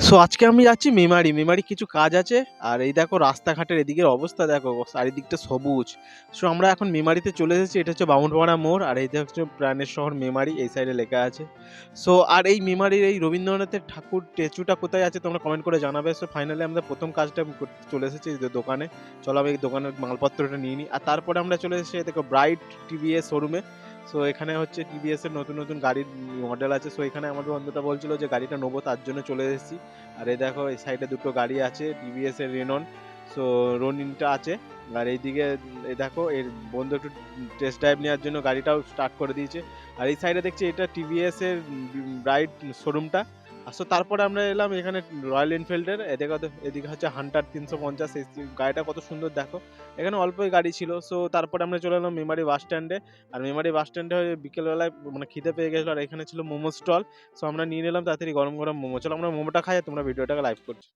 So আজকে আমি যাচ্ছি মেমারি কিছু কাজ আছে। আর এই দেখো রাস্তাঘাটের এদিকের অবস্থা দেখো, চারিদিকটা সবুজ। সো আমরা এখন মেমারিতে চলে এসেছি। এটা হচ্ছে বামুনপাড়া মোড়, আর এই হচ্ছে প্রাণের শহর মেমারি, এই সাইডে লেখা আছে। সো আর এই মেমারির এই রবীন্দ্রনাথের ঠাকুর স্ট্যাচুটা কোথায় আছে তোমরা কমেন্ট করে জানাবে। সো ফাইনালি আমরা প্রথম কাজটা করতে চলে এসেছি এই যে দোকানে। চলো আমি এই দোকানের মালপত্রটা নিয়ে নিই। আর তারপরে আমরা চলে এসেছি দেখো ব্রাইট টিভিএস শোরুমে। সো এখানে হচ্ছে টিভিএস এর নতুন নতুন গাড়ির মডেল আছে। সো এখানে আমার বন্ধুটা বলছিল যে গাড়িটা নেবো, তার জন্য চলে এসেছি। আর এই দেখো এই সাইডে দুটো গাড়ি আছে, টিভিএস এর রেনন। সো রনিনটা আছে। আর এইদিকে এই দেখো এর বন্ধু একটু টেস্ট ড্রাইভ নেওয়ার জন্য গাড়িটাও স্টার্ট করে দিয়েছে। আর এই সাইডে দেখছি এটা টিভিএস এর ব্রাইট শোরুমটা। আসো তারপরে আমরা এলাম এখানে রয়্যাল এনফিল্ডের। এদিকে এদিকে হচ্ছে হান্টার 350, এই গাড়িটা কত সুন্দর দেখো। এখানে অল্পই গাড়ি ছিল। সো তারপরে আমরা চলে এলাম মেমারি বাস স্ট্যান্ডে। আর মেমারি বাস স্ট্যান্ডে বিকেলবেলায় মানে খিদে পেয়ে গেছিলো, আর এখানে ছিল মোমো স্টল। সো আমরা নিয়ে নিলাম তাড়াতাড়ি গরম গরম মোমো। চলো আমরা মোমোটা খাই আর তোমরা ভিডিওটাকে লাইভ করছো।